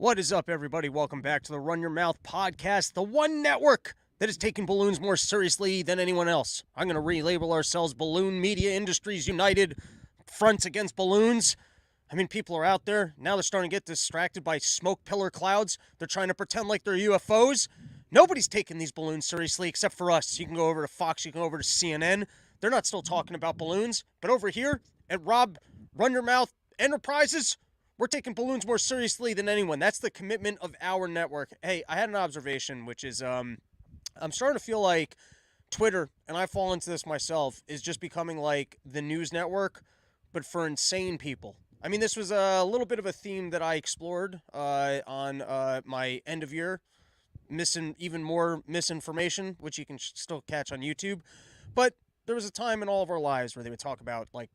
What is up, everybody? Welcome back to the Run Your Mouth podcast, the one network that is taking balloons more seriously than anyone else. I'm going to relabel ourselves Balloon Media Industries United, fronts against balloons. I mean, people are out there. Now they're starting to get distracted by smoke pillar clouds. They're trying to pretend like they're UFOs. Nobody's taking these balloons seriously except for us. You can go over to Fox, you can go over to CNN. They're not still talking about balloons. But over here at Run Your Mouth Enterprises, we're taking balloons more seriously than anyone. That's the commitment of our network. Hey, I had an observation, which is I'm starting to feel like Twitter, and I fall into this myself, is just becoming like the news network, but for insane people. I mean, this was a little bit of a theme that I explored on my end of year, even more misinformation, which you can still catch on YouTube. But there was a time in all of our lives where they would talk about, like,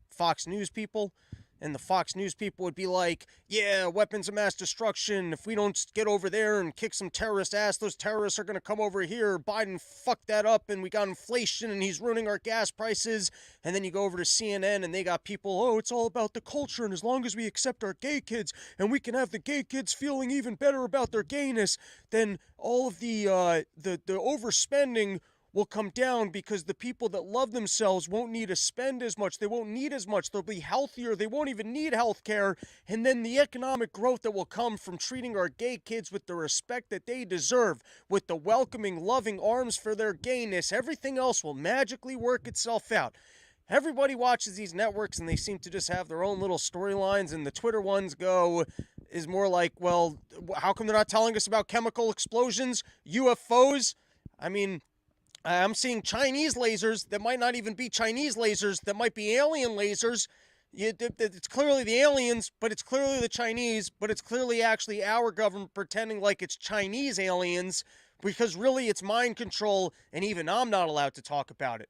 Fox News people. And the Fox News people would be like, yeah, weapons of mass destruction. If we don't get over there and kick some terrorist ass, those terrorists are going to come over here. Biden fucked that up and we got inflation and he's ruining our gas prices. And then you go over to CNN and they got people, oh, it's all about the culture. And as long as we accept our gay kids and we can have the gay kids feeling even better about their gayness, then all of the overspending will come down because the people that love themselves won't need to spend as much. They won't need as much. They'll be healthier. They won't even need health care. And then the economic growth that will come from treating our gay kids with the respect that they deserve, with the welcoming, loving arms for their gayness, everything else will magically work itself out. Everybody watches these networks and they seem to just have their own little storylines, and the Twitter ones is more like, well, how come they're not telling us about chemical explosions, UFOs? I mean, I'm seeing Chinese lasers that might not even be Chinese lasers, that might be alien lasers. It's clearly the aliens, but it's clearly the Chinese, but it's clearly actually our government pretending like it's Chinese aliens, because really it's mind control, and even I'm not allowed to talk about it.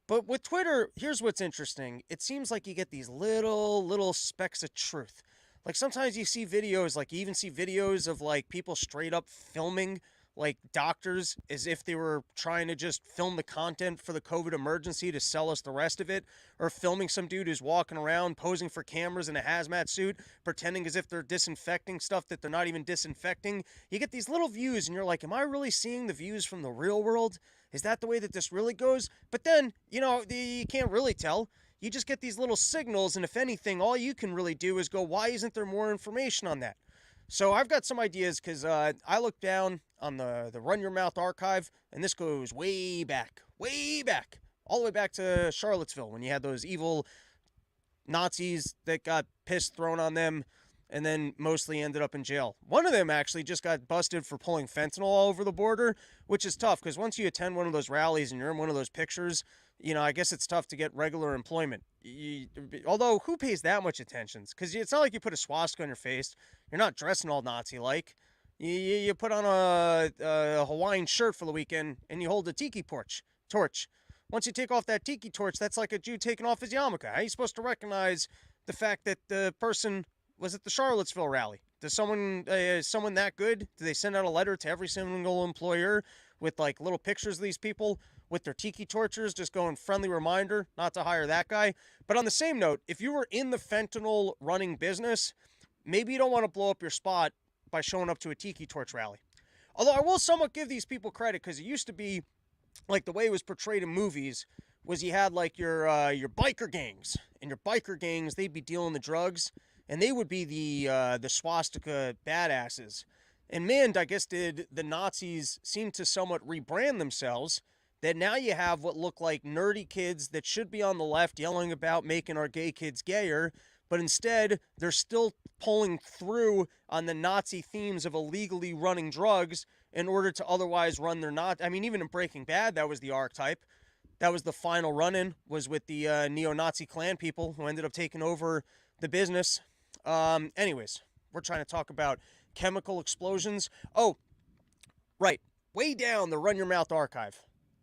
But with Twitter, here's what's interesting. It seems like you get these little specks of truth. Like sometimes you see videos, like you even see videos of like people straight up filming like doctors as if they were trying to just film the content for the COVID emergency to sell us the rest of it, or filming some dude who's walking around posing for cameras in a hazmat suit, pretending as if they're disinfecting stuff that they're not even disinfecting. You get these little views and you're like, am I really seeing the views from the real world? Is that the way that this really goes? But then, you can't really tell. You just get these little signals, and if anything, all you can really do is go, why isn't there more information on that? So I've got some ideas, because I looked down on the Run Your Mouth archive, and this goes way back, all the way back to Charlottesville, when you had those evil Nazis that got piss thrown on them and then mostly ended up in jail. One of them actually just got busted for pulling fentanyl all over the border, which is tough, because once you attend one of those rallies and you're in one of those pictures, I guess it's tough to get regular employment. Although, who pays that much attention? Because it's not like you put a swastika on your face. You're not dressing all Nazi-like. You put on a Hawaiian shirt for the weekend, and you hold a tiki torch. Once you take off that tiki torch, that's like a Jew taking off his yarmulke. How are you supposed to recognize the fact that the person was at the Charlottesville rally? Does someone that good? Do they send out a letter to every single employer with like little pictures of these people with their tiki torches, just going friendly reminder not to hire that guy? But on the same note, if you were in the fentanyl running business, maybe you don't want to blow up your spot by showing up to a tiki torch rally. Although I will somewhat give these people credit, because it used to be like the way it was portrayed in movies was you had like your biker gangs, and your biker gangs, they'd be dealing the drugs, and they would be the swastika badasses. And man, I guess did the Nazis seem to somewhat rebrand themselves, that now you have what look like nerdy kids that should be on the left yelling about making our gay kids gayer, but instead they're still pulling through on the Nazi themes of illegally running drugs in order to otherwise run their even in Breaking Bad, that was the archetype. That was the final run-in, was with the neo-Nazi Klan people who ended up taking over the business. Anyways, we're trying to talk about chemical explosions. Oh, right. Way down the Run Your Mouth archive.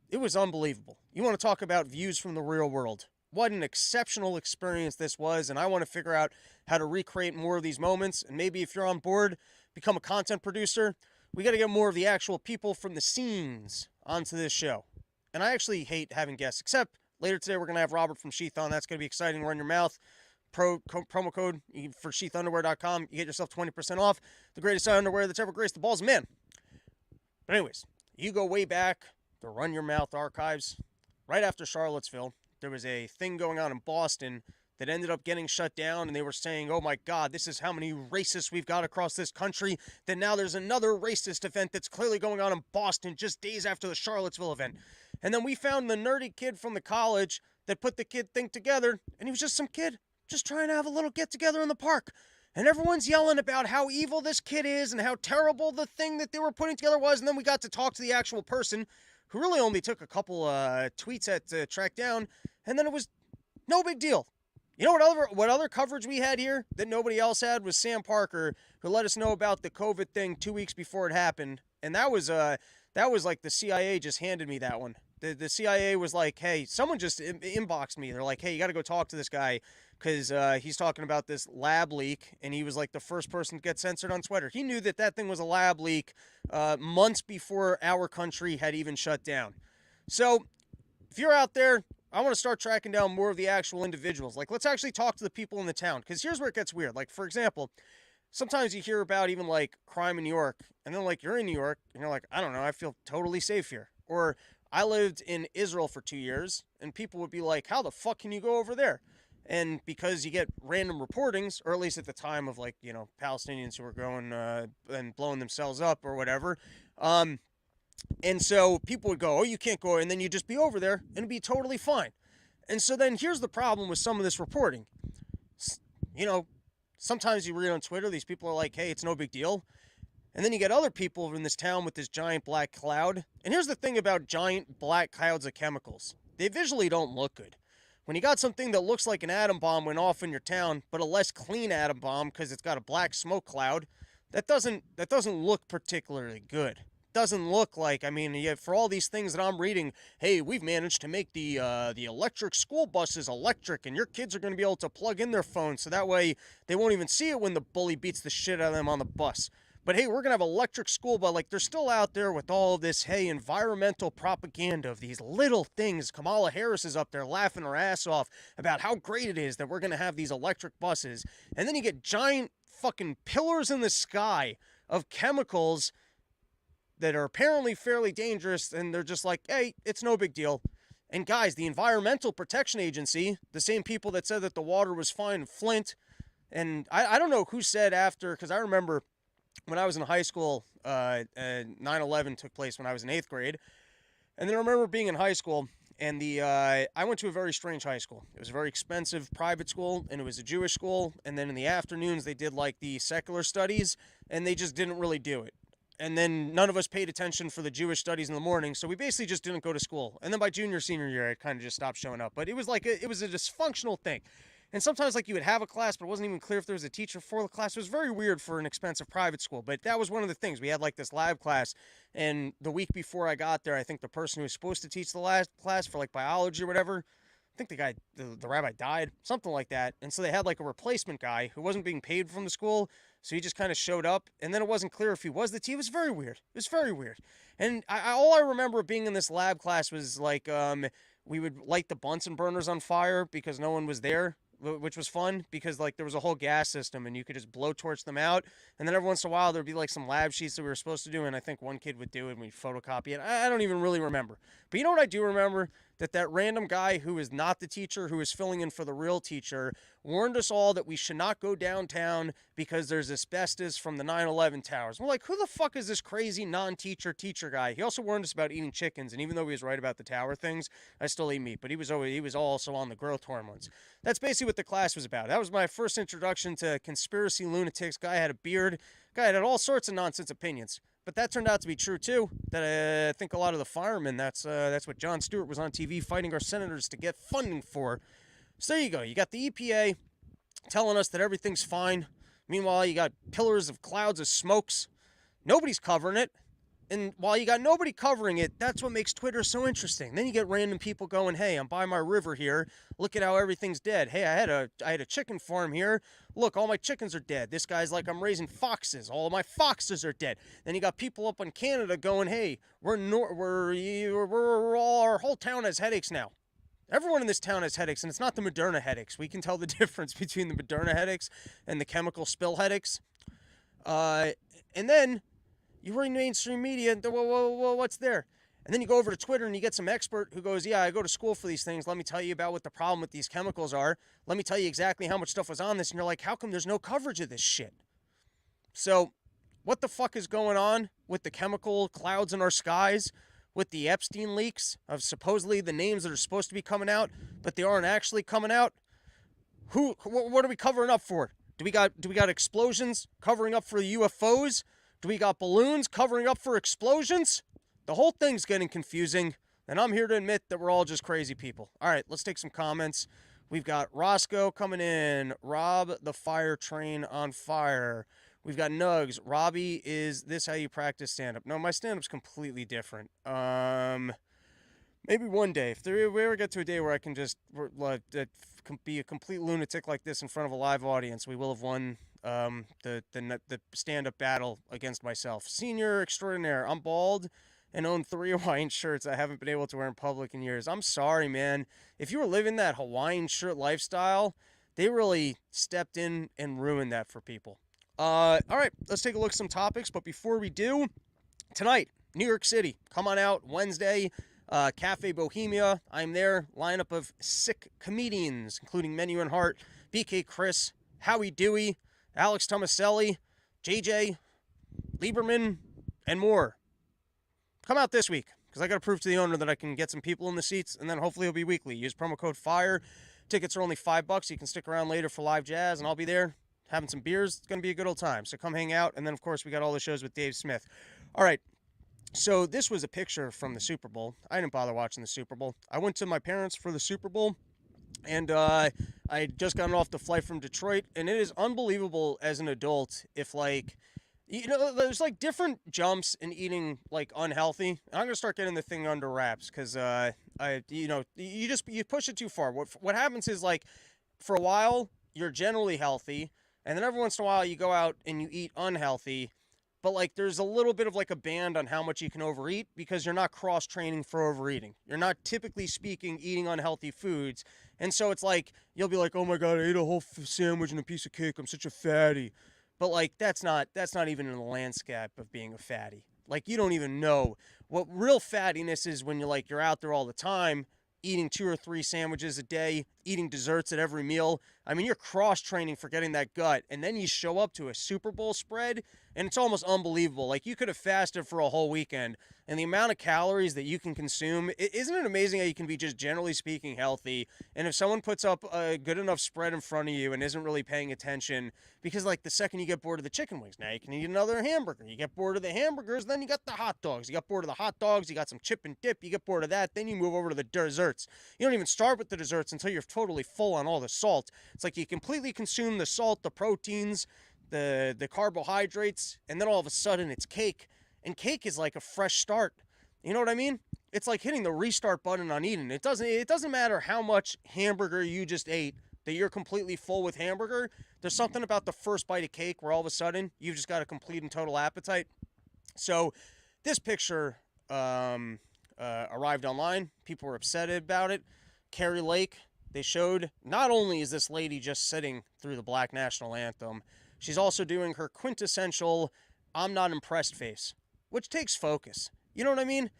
It was unbelievable. You want to talk about views from the real world. What an exceptional experience this was, and I want to figure out how to recreate more of these moments. And maybe if you're on board, become a content producer. We got to get more of the actual people from the scenes onto this show. And I actually hate having guests, except later today we're going to have Robert from Sheath on. That's going to be exciting. Run Your Mouth. promo code for sheathunderwear.com. You get yourself 20% off. The greatest underwear that's ever graced the balls of man. But anyways, you go way back, the Run Your Mouth archives. Right after Charlottesville, there was a thing going on in Boston that ended up getting shut down, and they were saying, oh my God, this is how many racists we've got across this country. Then now there's another racist event that's clearly going on in Boston just days after the Charlottesville event. And then we found the nerdy kid from the college that put the kid thing together, and he was just some kid just trying to have a little get-together in the park. And everyone's yelling about how evil this kid is and how terrible the thing that they were putting together was, and then we got to talk to the actual person who really only took a couple tweets to track down, and then it was no big deal. You know what other coverage we had here that nobody else had was Sam Parker, who let us know about the COVID thing 2 weeks before it happened. And that was like the CIA just handed me that one. The CIA was like, hey, someone just inboxed me. They're like, hey, you got to go talk to this guy because he's talking about this lab leak, and he was like the first person to get censored on Twitter. He knew that thing was a lab leak months before our country had even shut down. So if you're out there, I want to start tracking down more of the actual individuals. Like, let's actually talk to the people in the town. Because here's where it gets weird. Like, for example, sometimes you hear about even, like, crime in New York. And then, like, you're in New York. And you're like, I don't know. I feel totally safe here. Or I lived in Israel for 2 years. And people would be like, how the fuck can you go over there? And because you get random reportings, or at least at the time of, like, you know, Palestinians who were going and blowing themselves up or whatever. And so people would go, oh, you can't go, and then you'd just be over there, and it'd be totally fine. And so then here's the problem with some of this reporting. You know, sometimes you read on Twitter, these people are like, hey, it's no big deal. And then you get other people in this town with this giant black cloud. And here's the thing about giant black clouds of chemicals. They visually don't look good. When you got something that looks like an atom bomb went off in your town, but a less clean atom bomb because it's got a black smoke cloud, that doesn't look particularly good. Doesn't look like, I mean, yeah, for all these things that I'm reading, hey, we've managed to make the electric school buses electric, and your kids are going to be able to plug in their phones, so that way they won't even see it when the bully beats the shit out of them on the bus. But hey, we're going to have electric school, but like they're still out there with all of this, hey, environmental propaganda of these little things. Kamala Harris is up there laughing her ass off about how great it is that we're going to have these electric buses. And then you get giant fucking pillars in the sky of chemicals that are apparently fairly dangerous, and they're just like, hey, it's no big deal. And guys, the Environmental Protection Agency, the same people that said that the water was fine in Flint, and I don't know who said after, because I remember when I was in high school, 9/11 took place when I was in 8th grade, and then I remember being in high school, and I went to a very strange high school. It was a very expensive private school, and it was a Jewish school, and then in the afternoons they did like the secular studies, and they just didn't really do it. And then none of us paid attention for the Jewish studies in the morning, so we basically just didn't go to school. And then by senior year, I kind of just stopped showing up. But it was like it was a dysfunctional thing. And sometimes like you would have a class, but it wasn't even clear if there was a teacher for the class. It was very weird for an expensive private school. But that was one of the things. We had like this lab class, and the week before I got there, I think the person who was supposed to teach the last class for like biology or whatever, I think the rabbi died, something like that. And so they had like a replacement guy who wasn't being paid from the school. So he just kind of showed up, and then it wasn't clear if he was the teacher. It was very weird. It was very weird. And all I remember being in this lab class was like we would light the Bunsen burners on fire because no one was there, which was fun because like there was a whole gas system and you could just blowtorch them out. And then every once in a while there'd be like some lab sheets that we were supposed to do, and I think one kid would do it and we'd photocopy it. I don't even really remember. But you know what I do remember? That random guy who is not the teacher, who is filling in for the real teacher, warned us all that we should not go downtown because there's asbestos from the 9/11 towers. We're like, who the fuck is this crazy non-teacher teacher guy? He also warned us about eating chickens, and even though he was right about the tower things, I still eat meat. But he was also on the growth hormones. That's basically what the class was about. That was my first introduction to conspiracy lunatics. Guy had a beard. Guy had all sorts of nonsense opinions. But that turned out to be true, too. That I think a lot of the firemen, that's what Jon Stewart was on TV fighting our senators to get funding for. So there you go. You got the EPA telling us that everything's fine. Meanwhile, you got pillars of clouds of smokes. Nobody's covering it. And while you got nobody covering it, that's what makes Twitter so interesting. Then you get random people going, hey, I'm by my river here. Look at how everything's dead. Hey, I had a chicken farm here. Look, all my chickens are dead. This guy's like, I'm raising foxes. All my foxes are dead. Then you got people up in Canada going, hey, our whole town has headaches now. Everyone in this town has headaches, and it's not the Moderna headaches. We can tell the difference between the Moderna headaches and the chemical spill headaches. And then you read mainstream media, and what's there? And then you go over to Twitter and you get some expert who goes, yeah, I go to school for these things. Let me tell you about what the problem with these chemicals are. Let me tell you exactly how much stuff was on this. And you're like, how come there's no coverage of this shit? So what the fuck is going on with the chemical clouds in our skies, with the Epstein leaks of supposedly the names that are supposed to be coming out, but they aren't actually coming out? What are we covering up for? Do we got explosions covering up for the UFOs? Do we got balloons covering up for explosions? The whole thing's getting confusing, and I'm here to admit that we're all just crazy people. All right, let's take some comments. We've got Roscoe coming in. Rob the fire train on fire. We've got Nugs. Robbie, is this how you practice stand-up? No, my stand-up's completely different. Maybe one day. If we ever get to a day where I can just be a complete lunatic like this in front of a live audience, we will have won the stand-up battle against myself. Senior extraordinaire. I'm bald and own 3 Hawaiian shirts I haven't been able to wear in public in years. I'm sorry, man. If you were living that Hawaiian shirt lifestyle, they really stepped in and ruined that for people. All right, let's take a look at some topics. But before we do, tonight, New York City. Come on out Wednesday. Cafe Bohemia. I'm there. Lineup of sick comedians, including Menu and Heart, BK Chris, Howie Dewey, Alex Tomaselli, JJ, Lieberman, and more. Come out this week, because I got to prove to the owner that I can get some people in the seats, and then hopefully it'll be weekly. Use promo code FIRE. Tickets are only $5. You can stick around later for live jazz, and I'll be there having some beers. It's going to be a good old time. So come hang out. And then, of course, we got all the shows with Dave Smith. All right. So this was a picture from the Super Bowl. I didn't bother watching the Super Bowl. I went to my parents for the Super Bowl, and I had just gotten off the flight from Detroit, and it is unbelievable as an adult if, like, you know, there's, like, different jumps in eating, like, unhealthy. And I'm going to start getting the thing under wraps because, you push it too far. What happens is, like, for a while, you're generally healthy, and then every once in a while you go out and you eat unhealthy, but, like, there's a little bit of, like, a band on how much you can overeat because you're not cross-training for overeating. You're not, typically speaking, eating unhealthy foods. And so it's like, you'll be like, oh, my God, I ate a whole sandwich and a piece of cake. I'm such a fatty. But, like, that's not even in the landscape of being a fatty. Like, you don't even know. What real fattiness is when you're out there all the time, eating 2 or 3 sandwiches a day, eating desserts at every meal. I mean, you're cross-training for getting that gut, and then you show up to a Super Bowl spread, and it's almost unbelievable. Like, you could have fasted for a whole weekend, and the amount of calories that you can consume, isn't it amazing how you can be just generally speaking healthy, and if someone puts up a good enough spread in front of you and isn't really paying attention, because, like, the second you get bored of the chicken wings, now you can eat another hamburger. You get bored of the hamburgers, then you got the hot dogs. You got bored of the hot dogs, you got some chip and dip, you get bored of that, then you move over to the desserts. You don't even start with the desserts until you're totally full on all the salt. It's like you completely consume the salt, the proteins, the carbohydrates, and then all of a sudden it's cake. And cake is like a fresh start. You know what I mean? It's like hitting the restart button on eating. It doesn't matter how much hamburger you just ate, that you're completely full with hamburger. There's something about the first bite of cake where all of a sudden you've just got a complete and total appetite. So this picture arrived online. People were upset about it. Carrie Lake, they showed, not only is this lady just sitting through the Black National Anthem, she's also doing her quintessential I'm not impressed face, which takes focus. You know what I mean?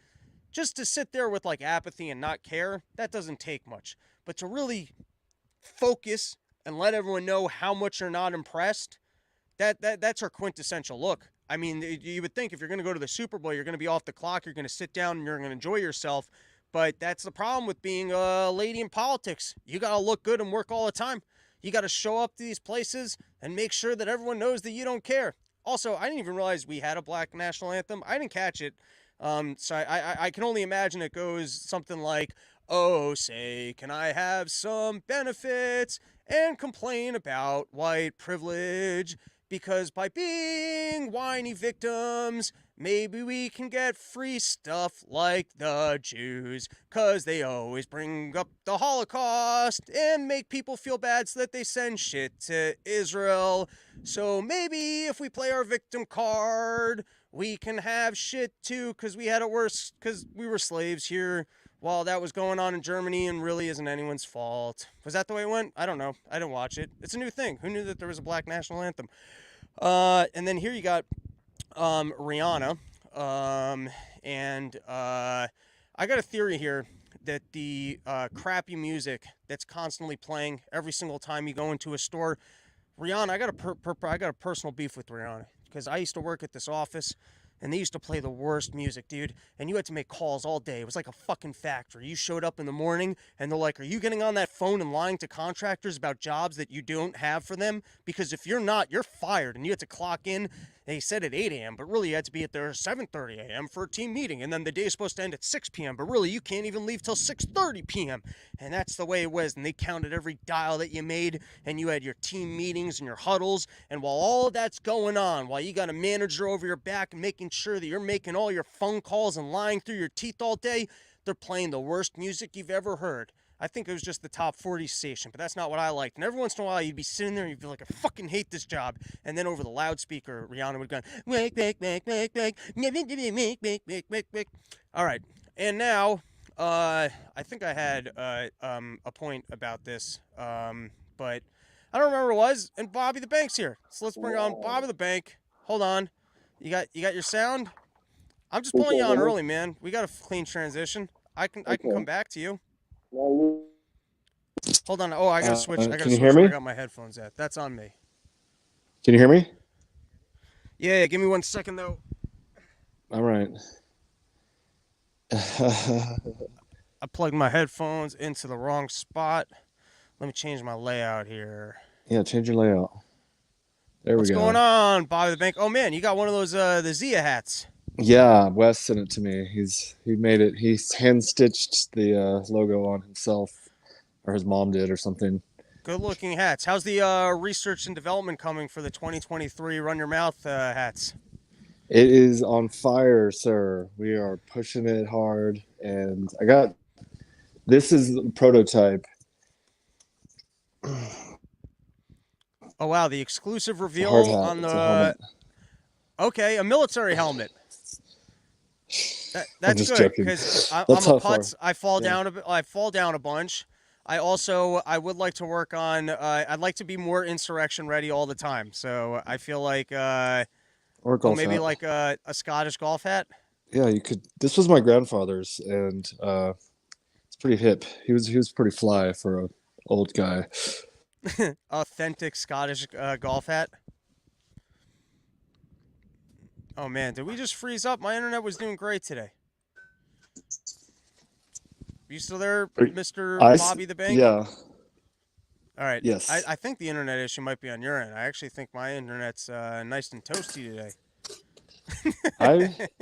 Just to sit there with, like, apathy and not care, that doesn't take much. But to really focus and let everyone know how much you're not impressed, that's her quintessential look. I mean, you would think if you're going to go to the Super Bowl, you're going to be off the clock, you're going to sit down and you're going to enjoy yourself. But that's the problem with being a lady in politics. You got to look good and work all the time. You got to show up to these places and make sure that everyone knows that you don't care. Also, I didn't even realize we had a Black National Anthem. I didn't catch it. So I can only imagine it goes something like, oh, say, can I have some benefits and complain about white privilege? Because by being whiny victims, maybe we can get free stuff like the Jews, because they always bring up the Holocaust and make people feel bad so that they send shit to Israel. So maybe if we play our victim card, we can have shit too, because we had it worse because we were slaves here. while that was going on in Germany and really isn't anyone's fault. Was that the way it went? I don't know. I didn't watch it. It's a new thing. Who knew that there was a black national anthem? And then here you got Rihanna. And I got a theory here that the crappy music that's constantly playing every single time you go into a store, Rihanna, I got a personal beef with Rihanna because I used to work at this office and they used to play the worst music, dude. And you had to make calls all day. It was like a fucking factory. You showed up in the morning and they're like, are you getting on that phone and lying to contractors about jobs that you don't have for them? Because if you're not, you're fired. And you had to clock in. They said at 8 a.m., but really you had to be at there at 7:30 a.m. for a team meeting. And then the day is supposed to end at 6 p.m., but really you can't even leave till 6:30 p.m. And that's the way it was. And they counted every dial that you made, and you had your team meetings and your huddles. And while all of that's going on, while you got a manager over your back and making sure that you're making all your phone calls and lying through your teeth all day, they're playing the worst music you've ever heard. I think it was just the top 40 station, but that's not what I liked. And every once in a while, you'd be sitting there and you'd be like, I fucking hate this job. And then over the loudspeaker, Rihanna would go, wake, wake, wake, wake, wake, wake, wake, wake. All right. And now, I think I had a point about this, but I don't remember what it was. And Bobby the Bank's here. So let's bring on Bobby the Bank. Hold on. You got your sound? I'm just pulling you on early, man. We got a clean transition. I can come back to you. Hold on. Oh, I gotta switch. I gotta switch where I got my headphones at. That's on me. Can you hear me? Yeah. Give me 1 second though. All right. I plugged my headphones into the wrong spot. Let me change my layout here. Yeah, change your layout. There we go. What's going on, Bobby the Bank? Oh man, you got one of those the Zia hats. Yeah, Wes sent it to me. He made it. He hand stitched the logo on himself, or his mom did, or something. Good looking hats. How's the research and development coming for the 2023 Run Your Mouth hats? It is on fire, sir. We are pushing it hard, and this is the prototype. Oh wow, the exclusive reveal on the. Okay, a military helmet. That's good because I'm a putz. I fall down a bunch. I would like to work on. I'd like to be more insurrection ready all the time. So I feel like maybe hat. Like a Scottish golf hat. Yeah, you could. This was my grandfather's, and it's pretty hip. He was pretty fly for an old guy. Authentic Scottish golf hat. Oh man, did we just freeze up? My internet was doing great today. You still there, Mr. Bobby the Bank? Yeah. All right. Yes. I think the internet issue might be on your end. I actually think my internet's nice and toasty today.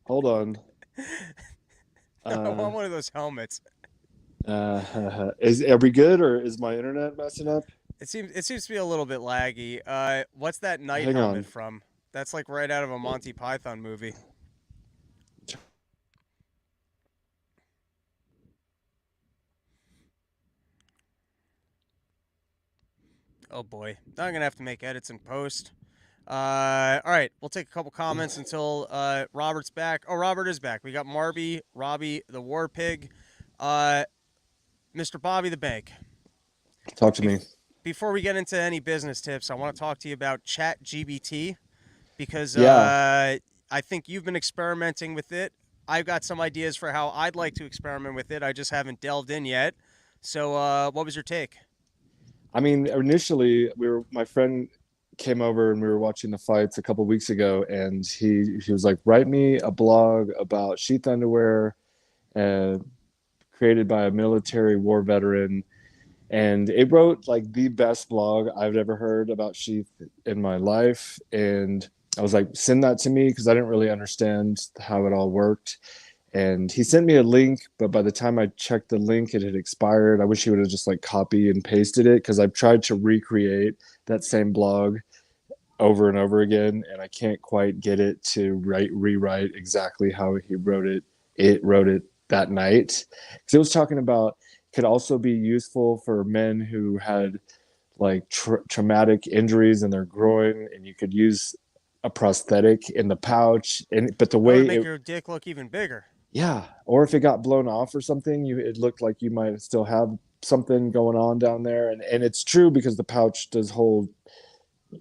Hold on. I want one of those helmets. Are we good, or is my internet messing up? It seems to be a little bit laggy. What's that knight helmet from? That's like right out of a Monty Python movie. Oh boy, now I'm gonna have to make edits in post. All right, we'll take a couple comments until Robert's back. Oh, Robert is back. We got Robbie the War Pig, Mr. Bobby the Bank. Talk to me. Before we get into any business tips, I want to talk to you about ChatGPT. Because I think you've been experimenting with it. I've got some ideas for how I'd like to experiment with it. I just haven't delved in yet. So what was your take? I mean, initially, my friend came over and we were watching the fights a couple of weeks ago, and he was like, write me a blog about sheath underwear created by a military war veteran. And it wrote like the best blog I've ever heard about sheath in my life. And I was like, send that to me, because I didn't really understand how it all worked. And he sent me a link, but by the time I checked the link, it had expired. I wish he would have just like copy and pasted it, because I've tried to recreate that same blog over and over again, and I can't quite get it to rewrite exactly how he wrote it. It wrote it that night, because it was talking about could also be useful for men who had like traumatic injuries in their groin, and you could use a prosthetic in the pouch, but the way it would make your dick look even bigger. Yeah, or if it got blown off or something, it looked like you might still have something going on down there. And it's true because the pouch does hold,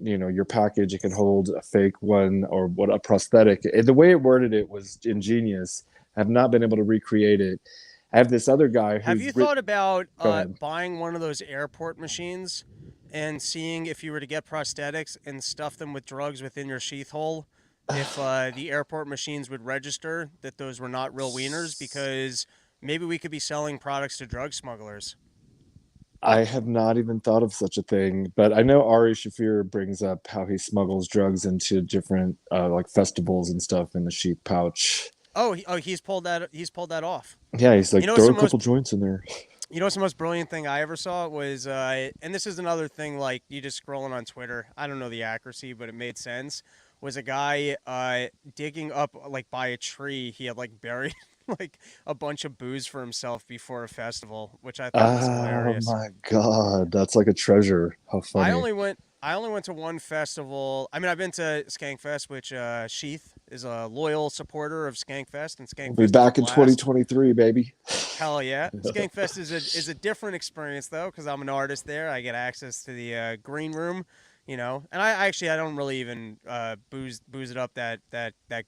your package. It can hold a fake one or what a prosthetic. The way it worded it was ingenious. I have not been able to recreate it. I have this other guy Have who's you thought about go ahead. buying one of those airport machines and seeing if you were to get prosthetics and stuff them with drugs within your sheath hole, if the airport machines would register that those were not real wieners? Because maybe we could be selling products to drug smugglers. I have not even thought of such a thing, but I know Ari Shafir brings up how he smuggles drugs into different like festivals and stuff in the sheath pouch. He's pulled that. He's pulled that off. Yeah, he's You like know what's throw the a couple most joints in there. You know what's the most brilliant thing I ever saw was, and this is another thing like you just scrolling on Twitter. I don't know the accuracy, but it made sense. Was a guy digging up like by a tree. He had like buried like a bunch of booze for himself before a festival, which I thought was Oh hilarious. my god, that's like a treasure. How I funny. only went. I only went to one festival. I mean, I've been to Skankfest, which Sheath is a loyal supporter of Skankfest, and We'll be Skankfest is a back in blast. 2023, baby. Hell yeah. Skankfest is a different experience though, because I'm an artist there. I get access to the green room, and I don't really even booze it up that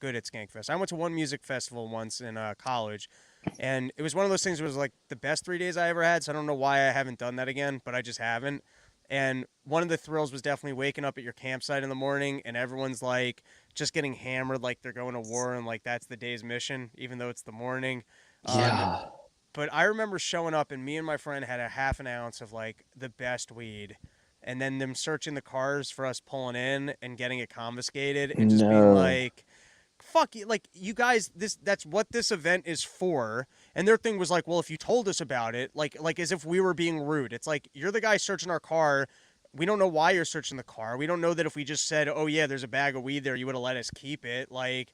good at Skankfest. I went to one music festival once in college, and it was one of those things that was like the best 3 days I ever had. So I don't know why I haven't done that again, but I just haven't. And one of the thrills was definitely waking up at your campsite in the morning and everyone's like just getting hammered like they're going to war and like that's the day's mission, even though it's the morning. Um, Yeah. but I remember showing up and me and my friend had a half an ounce of like the best weed. And then them searching the cars for us pulling in and getting it confiscated and just being No. like, fuck you, like you guys, that's what this event is for. And their thing was like, well, if you told us about it, like as if we were being rude. It's like you're the guy searching our car. We don't know why you're searching the car. We don't know that if we just said, oh yeah, there's a bag of weed there, you would have let us keep it. Like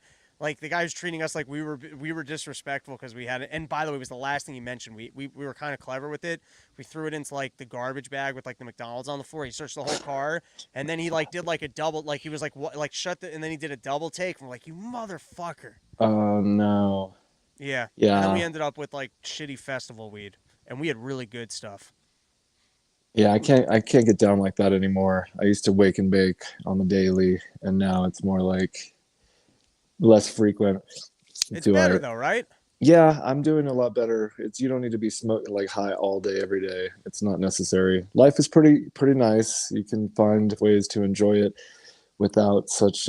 the guy was treating us like we were disrespectful because we had it. And by the way, it was the last thing he mentioned. We were kind of clever with it. We threw it into like the garbage bag with like the McDonald's on the floor. He searched the whole car, and then he like did like a double, like he was like what, like shut the, and then he did a double take. And we're like, you motherfucker. Oh no. Yeah, and then we Yeah. ended up with like shitty festival weed, and we had really good stuff. Yeah, I can't get down like that anymore. I used to wake and bake on the daily, and now it's more like less frequent. It's Do better I? though, right? Yeah, I'm doing a lot better. It's you don't need to be smoking like high all day every day. It's not necessary. Life is pretty nice. You can find ways to enjoy it without such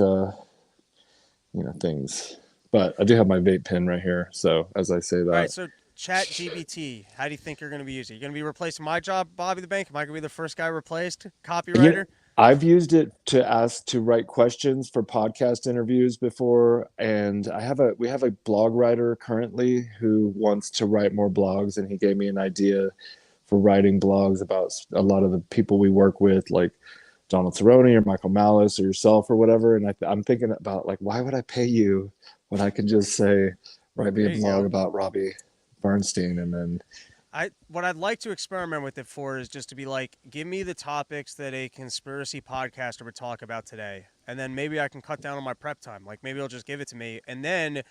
things. But I do have my vape pen right here. So as I say All that, right, so Chat GBT, how do you think you're going to be using it? You going to be replacing my job, Bobby the Bank? Am I going to be the first guy replaced? you know, Copywriter? I've used it to ask to write questions for podcast interviews before, and we have a blog writer currently who wants to write more blogs, and he gave me an idea for writing blogs about a lot of the people we work with, like Donald Cerrone or Michael Malice or yourself or whatever. And I'm thinking about like, why would I pay you when I can just say, write me a There you blog go. about Robbie Bernstein, and then What I'd like to experiment with it for is just to be like, give me the topics that a conspiracy podcaster would talk about today, and then maybe I can cut down on my prep time. Like maybe they'll just give it to me, and then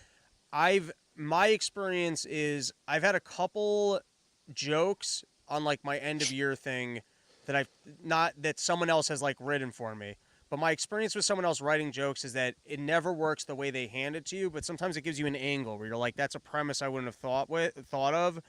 my experience is I've had a couple jokes on like my end of year thing that I've not that someone else has like written for me. But my experience with someone else writing jokes is that it never works the way they hand it to you, but sometimes it gives you an angle where you're like, that's a premise I wouldn't have thought of.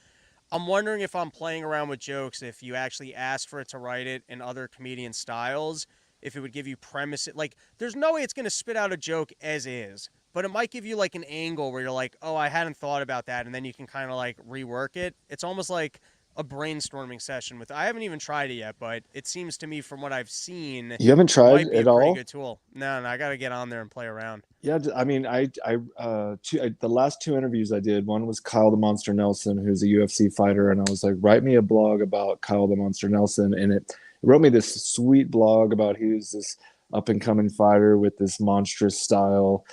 I'm wondering if I'm playing around with jokes, if you actually ask for it to write it in other comedian styles, if it would give you premise. Like, there's no way it's going to spit out a joke as is, but it might give you like an angle where you're like, oh, I hadn't thought about that. And then you can kind of like rework it. It's almost like a brainstorming session with, I haven't even tried it yet, but it seems to me from what I've seen, you haven't it tried might be a at pretty all. good tool. No, I got to get on there and play around. Yeah, I mean, the last two interviews I did, one was Kyle the Monster Nelson, who's a UFC fighter, and I was like, write me a blog about Kyle the Monster Nelson, and it wrote me this sweet blog about he was this up and coming fighter with this monstrous style,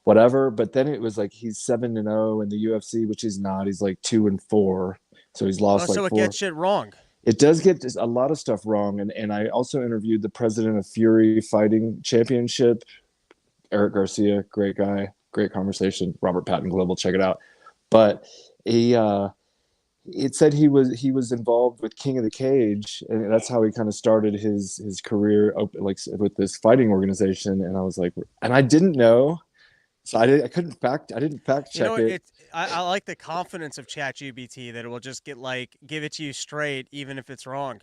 whatever. But then it was like he's 7-0 in the UFC, which he's not. He's like 2-4, so he's Oh, lost like so it four. gets shit wrong. It does get a lot of stuff wrong, and I also interviewed the president of Fury Fighting Championship, Eric Garcia, great guy, great conversation. Robert Patton Global, check it out. But he it said he was involved with King of the Cage, and that's how he kind of started his career, like with this fighting organization. And I was like, and I didn't know, so I didn't fact You know, check it. I like the confidence of ChatGPT that it will just give it to you straight, even if it's wrong.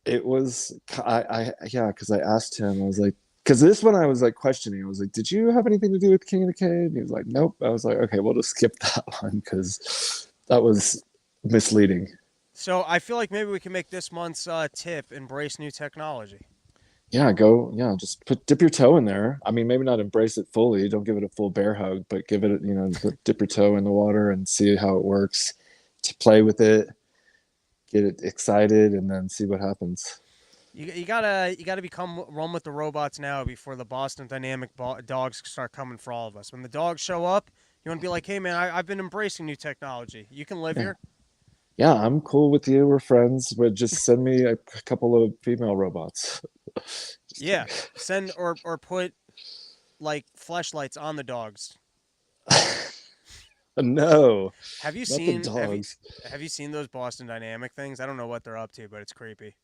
It was yeah, because I asked him, I was like, because this one I was like questioning. I was like, did you have anything to do with King of the Cage? And he was like, nope. I was like, okay, we'll just skip that one because that was misleading. So I feel like maybe we can make this month's tip embrace new technology. Yeah, yeah, just dip your toe in there. I mean, maybe not embrace it fully. Don't give it a full bear hug, but give it, dip your toe in the water and see how it works. To play with it, get it excited, and then see what happens. You gotta become one with the robots now before the Boston Dynamic dogs start coming for all of us. When the dogs show up, you want to be like, hey man, I've been embracing new technology. You can live Yeah, here. yeah, I'm cool with you. We're friends, but just send me a couple of female robots. Just Yeah, kidding. send or put like fleshlights on the dogs. No, Have you not the seen have you dogs. have you seen those Boston Dynamic things? I don't know what they're up to, but it's creepy.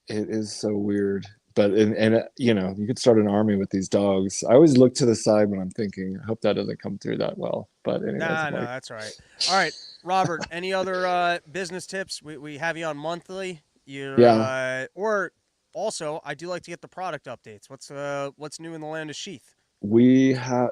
It is so weird. But you could start an army with these dogs. I always look to the side when I'm thinking, I hope that doesn't come through that well. But anyways, Nah, I'm no, like, that's all right. All right, Robert. Any other business tips? We have you on monthly. You're yeah, or also I do like to get the product updates. What's new in the land of sheath? we have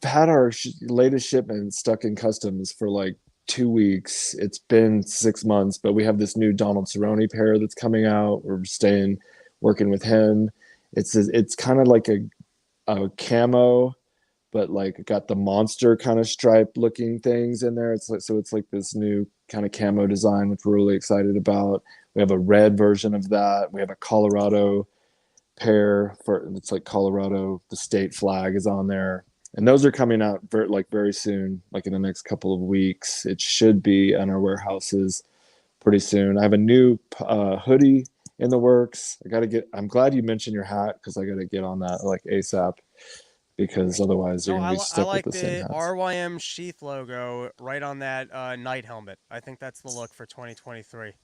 had our latest shipment stuck in customs for like 2 weeks. It's been 6 months, but we have this new Donald Cerrone pair that's coming out. We're staying working with him. It's kind of like a camo, but like got the monster kind of stripe looking things in there. It's like this new kind of camo design, which we're really excited about. We have a red version of that. We have a Colorado pair for it's like Colorado, the state flag is on there. And those are coming out very soon, like in the next couple of weeks. It should be in our warehouses pretty soon. I have a new hoodie in the works. I'm glad you mentioned your hat because I got to get on that like ASAP because otherwise you're No, gonna be I stuck with like the same the hats. RYM sheath logo right on that knight helmet. I think that's the look for 2023.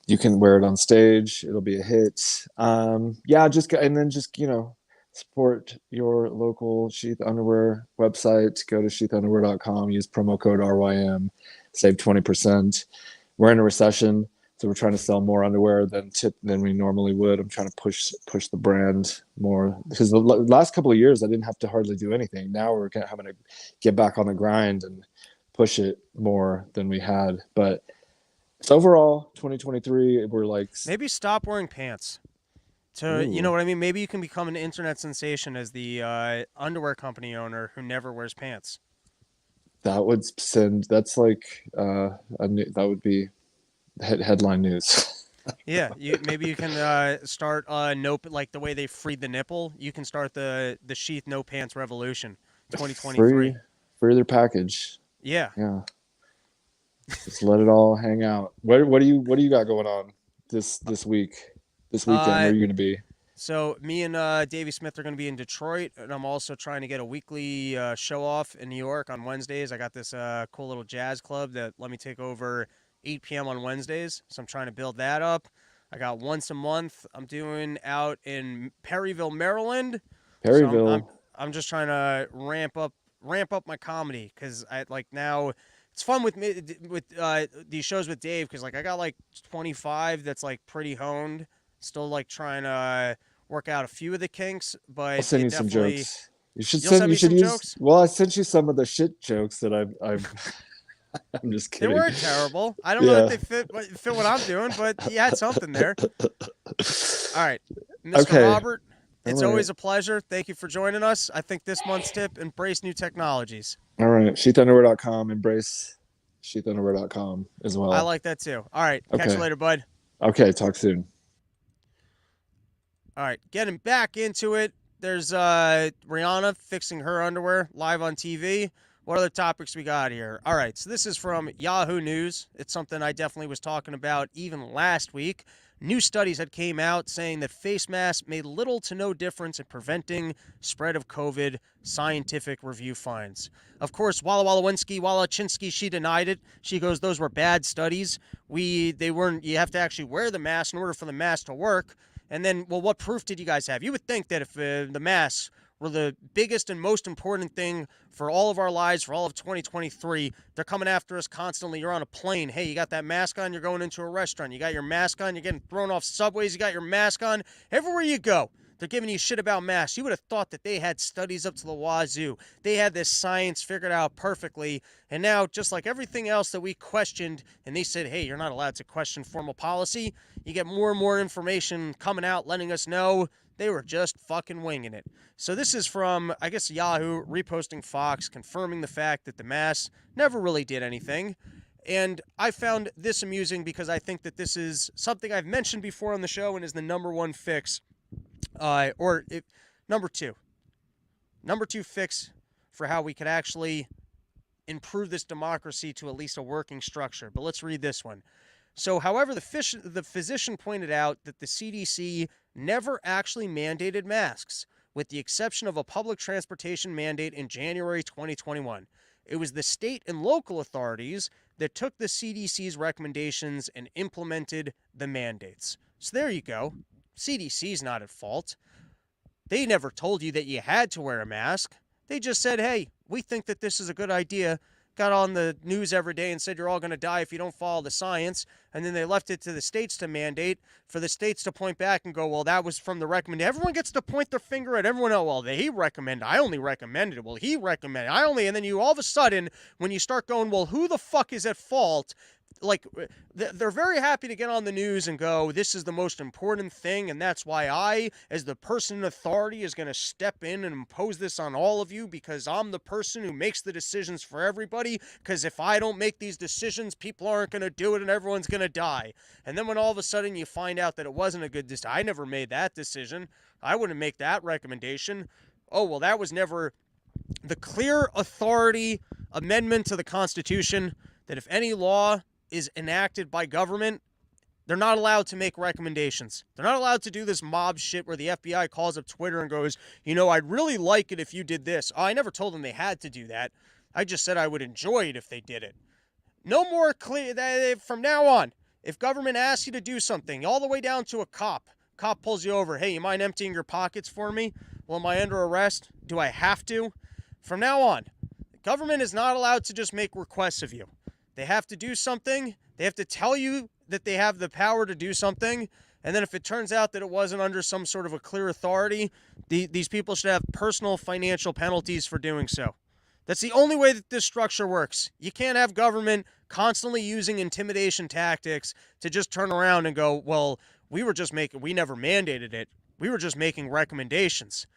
You can wear it on stage. It'll be a hit. Yeah, and then just support your local Sheath Underwear website. Go to sheathunderwear.com. Use promo code RYM. Save 20%. We're in a recession, so we're trying to sell more underwear than we normally would. I'm trying to push the brand more because the last couple of years I didn't have to hardly do anything. Now we're having to get back on the grind and push it more than we had. But so overall, 2023, we're like, Maybe stop wearing pants. You know ooh, what I mean? Maybe you can become an internet sensation as the underwear company owner who never wears pants. that's like, that would be headline news. Yeah, maybe you can start no like the way they freed the nipple. You can start the sheath no pants revolution, free, 2023. free their package. Yeah. Yeah, just let it all hang out. What do you got going on this week, this weekend? Where Uh, are you going to be? so me and Davey Smith are going to be in Detroit, and I'm also trying to get a weekly show off in New York on Wednesdays. I got this cool little jazz club that let me take over 8 p.m. on Wednesdays, so I'm trying to build that up. I got once a month I'm doing out in Perryville, Maryland. So Perryville. I'm just trying to ramp up my comedy because I like now it's fun with me with these shows with Dave because like I got like 25 that's like pretty honed. Still like trying to work out a few of the kinks, I'll but send it you some definitely jokes. You should you'll send. send You me should some use. jokes. Well, I sent you some of the shit jokes that I've I'm just They kidding. weren't terrible. I don't know that Yeah. they fit what I'm doing, but you had something there. All right, Mr. Okay. Robert, All it's right. always a pleasure. Thank you for joining us. I think this month's tip: embrace new technologies. All right. Sheathunderwear.com. Embrace sheathunderwear.com as I well. like that too. All right, catch you Okay. later, bud. Okay. Talk soon. All right, getting back into it. There's Rihanna fixing her underwear live on TV. What other topics we got here? All right, so this is from Yahoo News. It's something I definitely was talking about even last week. new studies had came out saying that face masks made little to no difference in preventing spread of COVID, scientific review finds. Of course, Walachinsky, she denied it. She goes, those were bad studies. They weren't, you have to actually wear the mask in order for the mask to work. And then, well, what proof did you guys have? You would think that if the masks were the biggest and most important thing for all of our lives, for all of 2023. They're coming after us constantly. You're on a plane. Hey, you got that mask on, you're going into a restaurant. You got your mask on, you're getting thrown off subways, you got your mask on. Everywhere you go, they're giving you shit about masks. You would have thought that they had studies up to the wazoo. They had this science figured out perfectly. And now, just like everything else that we questioned, and they said, hey, you're not allowed to question formal policy, you get more and more information coming out letting us know they were just fucking winging it. So this is from, I guess, Yahoo reposting Fox, confirming the fact that the masks never really did anything. And I found this amusing because I think that this is something I've mentioned before on the show and is the number one fix, number two fix for how we could actually improve this democracy to at least a working structure. But let's read this one. So, however, the physician pointed out that the CDC never actually mandated masks, with the exception of a public transportation mandate in January 2021. It was the state and local authorities that took the CDC's recommendations and implemented the mandates. So there you go. CDC's not at fault. They never told you that you had to wear a mask. They just said, hey, we think that this is a good idea. Got on the news every day and said you're all going to die if you don't follow the science. And then they left it to the states to mandate, for the states to point back and go, well, that was from the recommendation. Everyone gets to point their finger at everyone else. Well, he recommended. I only recommended it. Well, he recommended. And then you all of a sudden, when you start going, well, who the fuck is at fault? Like, they're very happy to get on the news and go, this is the most important thing, and that's why I, as the person in authority, is going to step in and impose this on all of you, because I'm the person who makes the decisions for everybody, because if I don't make these decisions, people aren't going to do it, and everyone's going to die. And then when all of a sudden you find out that it wasn't a good decision, I never made that decision, I wouldn't make that recommendation. Oh, well, that was never the clear authority amendment to the Constitution that if any law is enacted by government, they're not allowed to make recommendations. They're not allowed to do this mob shit where the FBI calls up Twitter and goes, you know, I'd really like it if you did this. Oh, I never told them they had to do that. I just said I would enjoy it if they did it. No more clear. From now on, if government asks you to do something, all the way down to a cop pulls you over. Hey, you mind emptying your pockets for me? Well, am I under arrest? Do I have to? From now on, the government is not allowed to just make requests of you. They have to do something. They have to tell you that they have the power to do something. And then if it turns out that it wasn't under some sort of a clear authority, these people should have personal financial penalties for doing so. That's the only way that this structure works. You can't have government constantly using intimidation tactics to just turn around and go, well, we never mandated it. We were just making recommendations.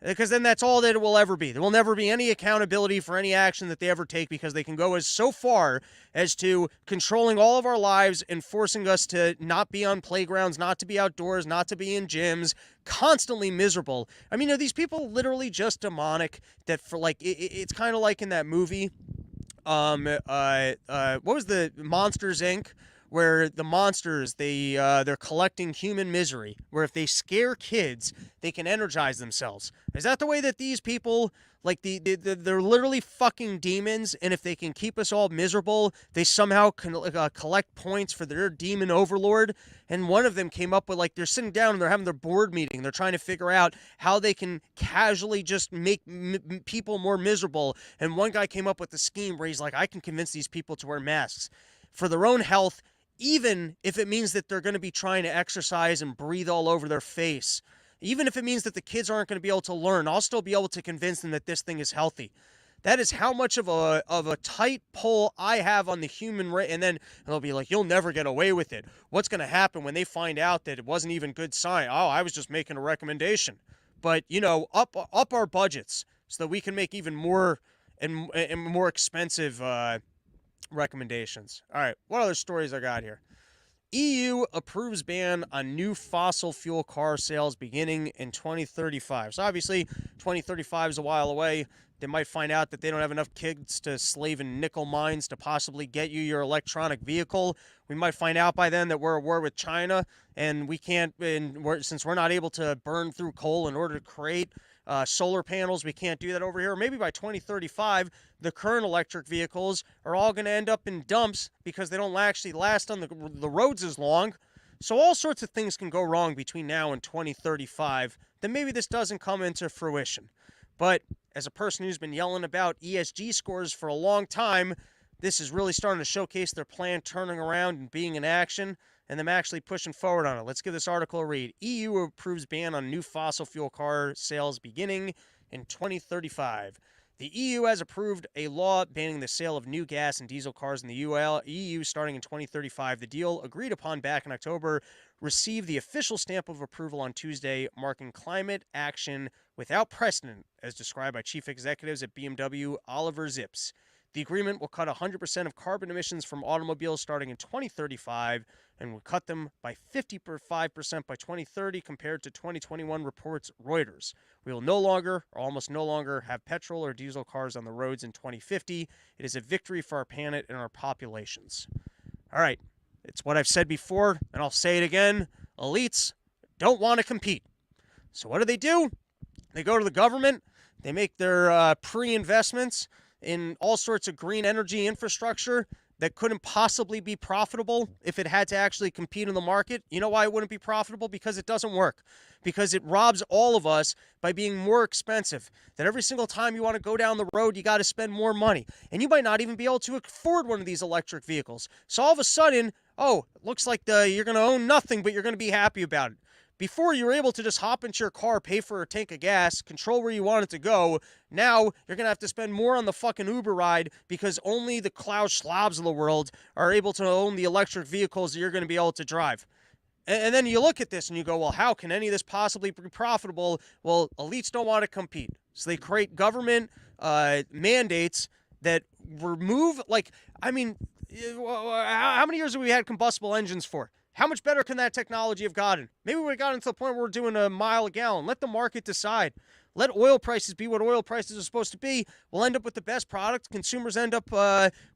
Because then that's all that it will ever be. There will never be any accountability for any action that they ever take, because they can go so far as to controlling all of our lives and forcing us to not be on playgrounds, not to be outdoors, not to be in gyms, constantly miserable. I mean, are these people literally just demonic? That for like, it's kind of like in that movie, what was the Monsters Inc., where the monsters, they're collecting human misery, where if they scare kids, they can energize themselves. Is that the way that these people, like, they're literally fucking demons, and if they can keep us all miserable, they somehow can collect points for their demon overlord? And one of them came up with, like, they're sitting down and they're having their board meeting. They're trying to figure out how they can casually just make people more miserable. And one guy came up with a scheme where he's like, I can convince these people to wear masks for their own health, even if it means that they're going to be trying to exercise and breathe all over their face. Even if it means that the kids aren't going to be able to learn, I'll still be able to convince them that this thing is healthy. That is how much of a tight pull I have on the human race. And then they'll be like, you'll never get away with it. What's going to happen when they find out that it wasn't even good science? Oh, I was just making a recommendation. But, you know, up our budgets so that we can make even more and more expensive recommendations. All right, what other stories I got here? EU approves ban on new fossil fuel car sales beginning in 2035. So obviously, 2035 is a while away. They might find out that they don't have enough kids to slave in nickel mines to possibly get you your electronic vehicle. We might find out by then that we're at war with China, and we can't, since we're not able to burn through coal in order to create solar panels, we can't do that over here. Maybe by 2035, the current electric vehicles are all going to end up in dumps because they don't actually last on the roads as long. So all sorts of things can go wrong between now and 2035. Then maybe this doesn't come into fruition. But as a person who's been yelling about ESG scores for a long time, this is really starting to showcase their plan turning around and being in action, and them actually pushing forward on it. Let's give this article a read. EU approves ban on new fossil fuel car sales beginning in 2035. The EU has approved a law banning the sale of new gas and diesel cars in the EU starting in 2035. The deal, agreed upon back in October, received the official stamp of approval on Tuesday, marking climate action without precedent, as described by chief executives at BMW, Oliver Zips. The agreement will cut 100% of carbon emissions from automobiles starting in 2035 and will cut them by 55% by 2030 compared to 2021, reports Reuters. We will no longer, or almost no longer, have petrol or diesel cars on the roads in 2050. It is a victory for our planet and our populations. All right, it's what I've said before, and I'll say it again. Elites don't want to compete. So what do? They go to the government, they make their pre-investments in all sorts of green energy infrastructure that couldn't possibly be profitable if it had to actually compete in the market. You know why it wouldn't be profitable? Because it doesn't work. Because it robs all of us by being more expensive. That every single time you want to go down the road, you got to spend more money. And you might not even be able to afford one of these electric vehicles. So all of a sudden, it looks like you're going to own nothing, but you're going to be happy about it. Before, you were able to just hop into your car, pay for a tank of gas, control where you want it to go. Now, you're going to have to spend more on the fucking Uber ride because only the Klaus Schwabs of the world are able to own the electric vehicles that you're going to be able to drive. And then you look at this and you go, well, how can any of this possibly be profitable? Well, elites don't want to compete. So they create government mandates that remove, how many years have we had combustible engines for? How much better can that technology have gotten? Maybe we got to the point where we're doing a mile a gallon. Let the market decide. Let oil prices be what oil prices are supposed to be. We'll end up with the best product. Consumers end up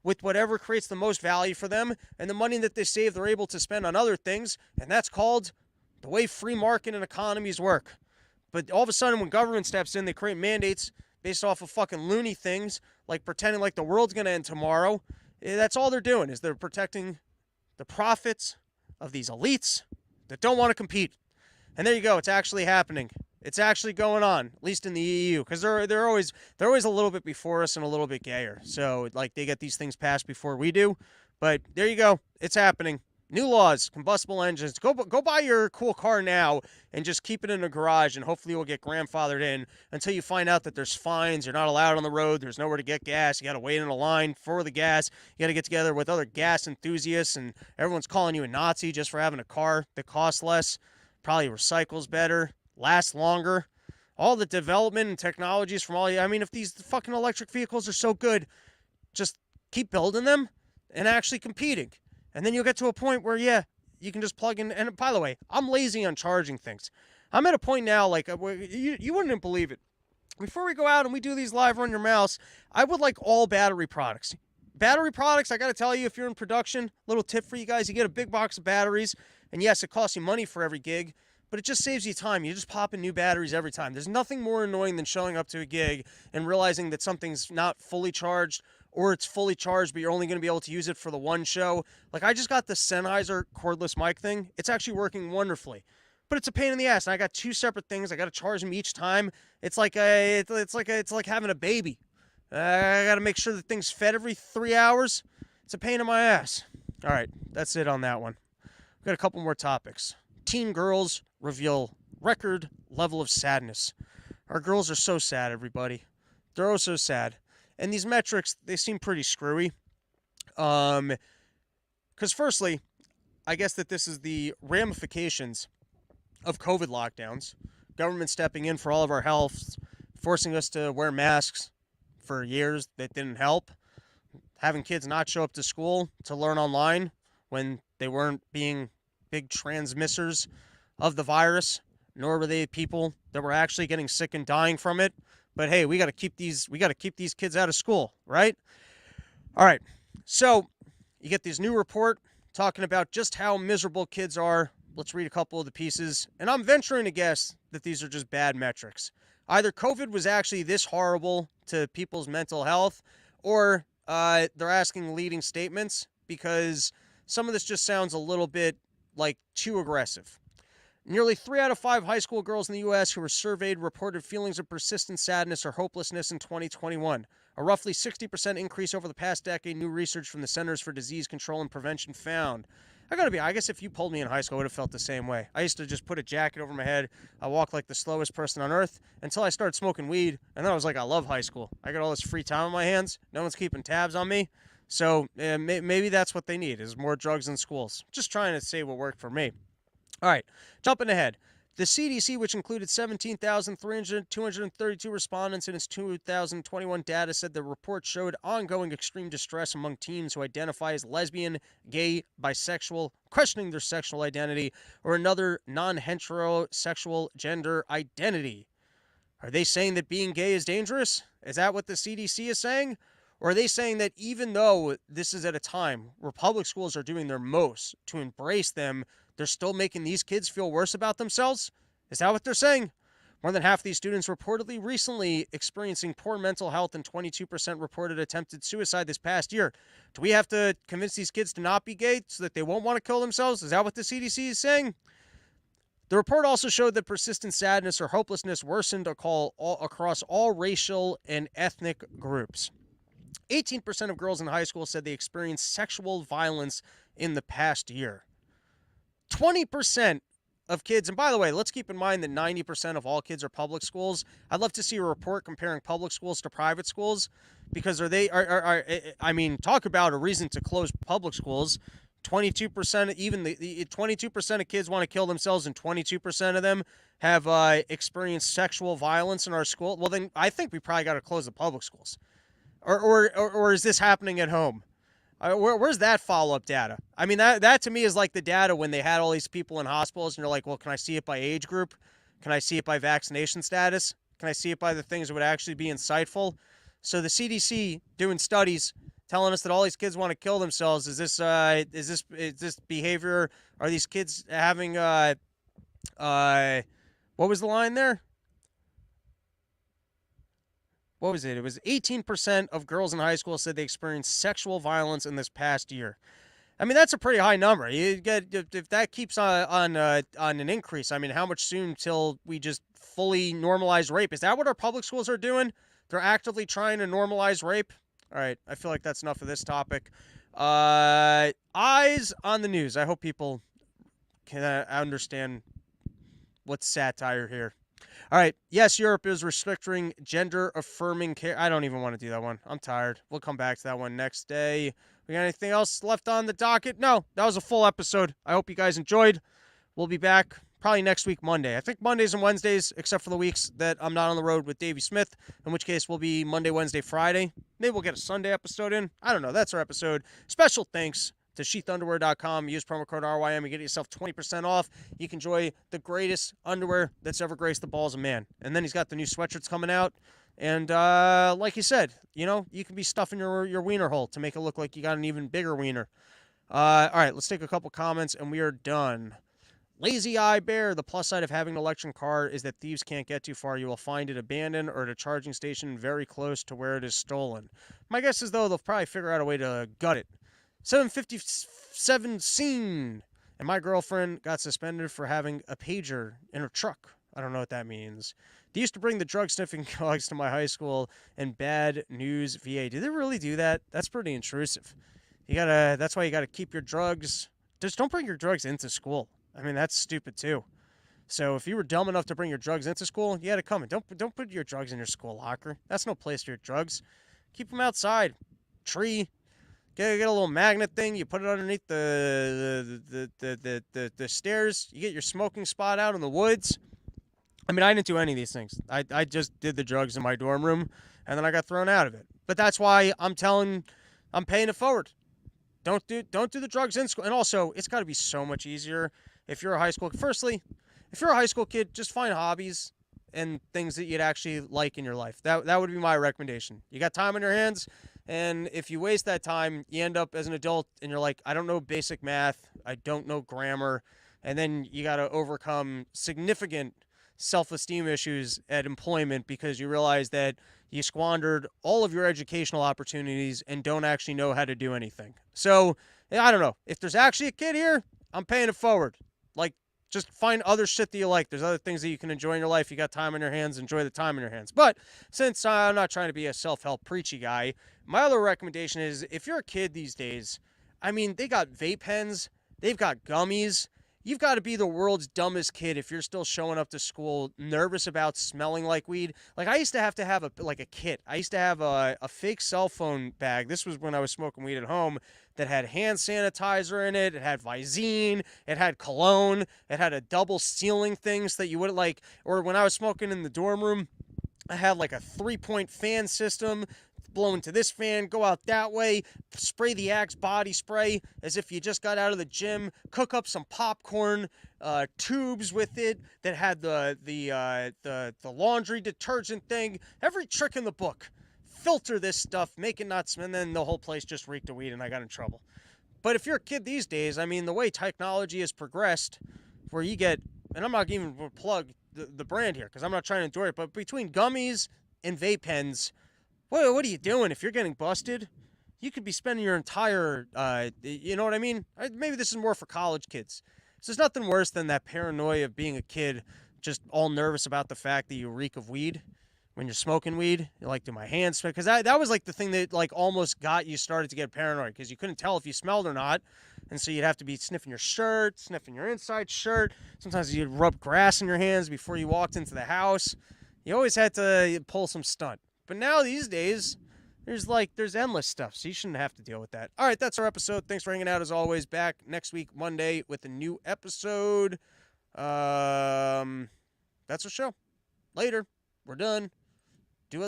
with whatever creates the most value for them. And the money that they save, they're able to spend on other things. And that's called the way free market and economies work. But all of a sudden, when government steps in, they create mandates based off of fucking loony things, like pretending like the world's going to end tomorrow. That's all they're doing, is they're protecting the profits of these elites that don't want to compete. And there you go. It's actually happening. It's actually going on, at least in the EU, because they're always a little bit before us and a little bit gayer. So they get these things passed before we do. But there you go. It's happening. New laws, combustible engines. Go buy your cool car now and just keep it in a garage, and hopefully you'll get grandfathered in until you find out that there's fines. You're not allowed on the road. There's nowhere to get gas. You got to wait in a line for the gas. You got to get together with other gas enthusiasts, and everyone's calling you a Nazi just for having a car that costs less, probably recycles better, lasts longer. All the development and technologies from if these fucking electric vehicles are so good, just keep building them and actually competing. And then you'll get to a point where, you can just plug in. And by the way, I'm lazy on charging things. I'm at a point now, you wouldn't believe it. Before we go out and we do these live Run Your Mouse, I would like all battery products. Battery products, I got to tell you, if you're in production, little tip for you guys, you get a big box of batteries. And yes, it costs you money for every gig, but it just saves you time. You just pop in new batteries every time. There's nothing more annoying than showing up to a gig and realizing that something's not fully charged, or it's fully charged, but you're only going to be able to use it for the one show. I just got the Sennheiser cordless mic thing. It's actually working wonderfully, but it's a pain in the ass. And I got two separate things. I got to charge them each time. It's like having a baby. I got to make sure the thing's fed every 3 hours. It's a pain in my ass. All right, that's it on that one. We've got a couple more topics. Teen girls reveal record level of sadness. Our girls are so sad, everybody. They're oh so sad. And these metrics, they seem pretty screwy. Because firstly, I guess that this is the ramifications of COVID lockdowns. Government stepping in for all of our health, forcing us to wear masks for years that didn't help. Having kids not show up to school to learn online when They weren't being big transmitters of the virus, nor were they people that were actually getting sick and dying from it. But hey, we got to keep these kids out of school, right? All right. So, you get this new report talking about just how miserable kids are. Let's read a couple of the pieces. And I'm venturing to guess that these are just bad metrics. Either COVID was actually this horrible to people's mental health, or they're asking leading statements, because some of this just sounds a little bit like too aggressive. Nearly 3 out of 5 high school girls in the U.S. who were surveyed reported feelings of persistent sadness or hopelessness in 2021, a roughly 60% increase over the past decade, new research from the Centers for Disease Control and Prevention found. I guess if you pulled me in high school, I would have felt the same way. I used to just put a jacket over my head. I walked like the slowest person on earth until I started smoking weed, and then I was like, I love high school. I got all this free time on my hands. No one's keeping tabs on me. So maybe that's what they need, is more drugs in schools. Just trying to say what worked for me. All right, jumping ahead. The CDC, which included 17,232 respondents in its 2021 data, said the report showed ongoing extreme distress among teens who identify as lesbian, gay, bisexual, questioning their sexual identity, or another non-heterosexual gender identity. Are they saying that being gay is dangerous? Is that what the CDC is saying? Or are they saying that even though this is at a time where public schools are doing their most to embrace them, they're still making these kids feel worse about themselves? Is that what they're saying? More than half of these students reportedly recently experiencing poor mental health, and 22% reported attempted suicide this past year. Do we have to convince these kids to not be gay so that they won't want to kill themselves? Is that what the CDC is saying? The report also showed that persistent sadness or hopelessness worsened across all racial and ethnic groups. 18% of girls in high school said they experienced sexual violence in the past year. 20% of kids, and by the way, let's keep in mind that 90% of all kids are public schools. I'd love to see a report comparing public schools to private schools, because talk about a reason to close public schools. 22%, even the 22% of kids want to kill themselves, and 22% of them have experienced sexual violence in our school. Well, then I think we probably got to close the public schools. Or is this happening at home? Where's that follow-up data? I mean, that to me is like the data when they had all these people in hospitals, and you're like, well, can I see it by age group? Can I see it by vaccination status? Can I see it by the things that would actually be insightful? So the CDC doing studies telling us that all these kids want to kill themselves. Is this behavior? Are these kids having what was the line there? What was it? It was 18% of girls in high school said they experienced sexual violence in this past year. I mean, that's a pretty high number. You get, if that keeps on an increase, I mean, how much soon till we just fully normalize rape? Is that what our public schools are doing? They're actively trying to normalize rape? All right, I feel like that's enough of this topic. Eyes on the news. I hope people can understand what's satire here. All right. Yes, Europe is restricting gender-affirming care. I don't even want to do that one. I'm tired. We'll come back to that one next day. We got anything else left on the docket? No, that was a full episode. I hope you guys enjoyed. We'll be back probably next week, Monday. I think Mondays and Wednesdays, except for the weeks that I'm not on the road with Davey Smith, in which case we'll be Monday, Wednesday, Friday. Maybe we'll get a Sunday episode in. I don't know. That's our episode. Special thanks to sheathunderwear.com. Use promo code RYM and get yourself 20% off. You can enjoy the greatest underwear that's ever graced the balls of man. And then he's got the new sweatshirts coming out. And like he said, you can be stuffing your wiener hole to make it look like you got an even bigger wiener. All right, let's take a couple comments and we are done. Lazy Eye Bear, the plus side of having an electric car is that thieves can't get too far. You will find it abandoned or at a charging station very close to where it is stolen. My guess is, though, they'll probably figure out a way to gut it. 757 scene. And my girlfriend got suspended for having a pager in her truck. I don't know what that means. They used to bring the drug sniffing dogs to my high school in Bad News, VA. Do they really do that? That's pretty intrusive. That's why you gotta keep your drugs. Just don't bring your drugs into school. I mean, that's stupid too. So if you were dumb enough to bring your drugs into school, you had to come in. Don't put your drugs in your school locker. That's no place for your drugs. Keep them outside. Tree. Get a little magnet thing. You put it underneath the stairs. You get your smoking spot out in the woods. I mean, I didn't do any of these things. I just did the drugs in my dorm room, and then I got thrown out of it. But that's why I'm paying it forward. Don't do the drugs in school. And also, it's got to be so much easier if you're a high school. Firstly, if you're a high school kid, just find hobbies and things that you'd actually like in your life. That would be my recommendation. You got time on your hands, and if you waste that time, you end up as an adult and you're like, I don't know basic math, I don't know grammar, and then you got to overcome significant self-esteem issues at employment because you realize that you squandered all of your educational opportunities and don't actually know how to do anything. So, I don't know. If there's actually a kid here, I'm paying it forward. Like, just find other shit that you like. There's other things that you can enjoy in your life. You got time in your hands, enjoy the time in your hands. But since I'm not trying to be a self-help preachy guy, my other recommendation is if you're a kid these days, I mean, they got vape pens, they've got gummies. You've got to be the world's dumbest kid if you're still showing up to school nervous about smelling like weed. Like, I used to have a kit. I used to have a fake cell phone bag. This was when I was smoking weed at home that had hand sanitizer in it. It had Visine. It had cologne. It had a double sealing thing so that you wouldn't like, or when I was smoking in the dorm room, I had like a 3-point fan system, blow into this fan, go out that way, spray the Axe body spray as if you just got out of the gym, cook up some popcorn, tubes with it that had the laundry detergent thing, every trick in the book. Filter this stuff, make it not smell, and then the whole place just reeked of weed and I got in trouble. But if you're a kid these days, I mean, the way technology has progressed, where you get, and I'm not even going to plug the brand here because I'm not trying to endure it, but between gummies and vape pens, what are you doing? If you're getting busted, you could be spending your entire, you know what I mean? Maybe this is more for college kids. So there's nothing worse than that paranoia of being a kid just all nervous about the fact that you reek of weed when you're smoking weed. You're like, do my hands smell? Because that was like the thing that like almost got you started to get paranoid because you couldn't tell if you smelled or not. And so you'd have to be sniffing your shirt, sniffing your inside shirt. Sometimes you'd rub grass in your hands before you walked into the house. You always had to pull some stunt. But now these days, there's endless stuff, so you shouldn't have to deal with that. All right, that's our episode. Thanks for hanging out as always. Back next week, Monday, with a new episode. That's our show. Later. We're done.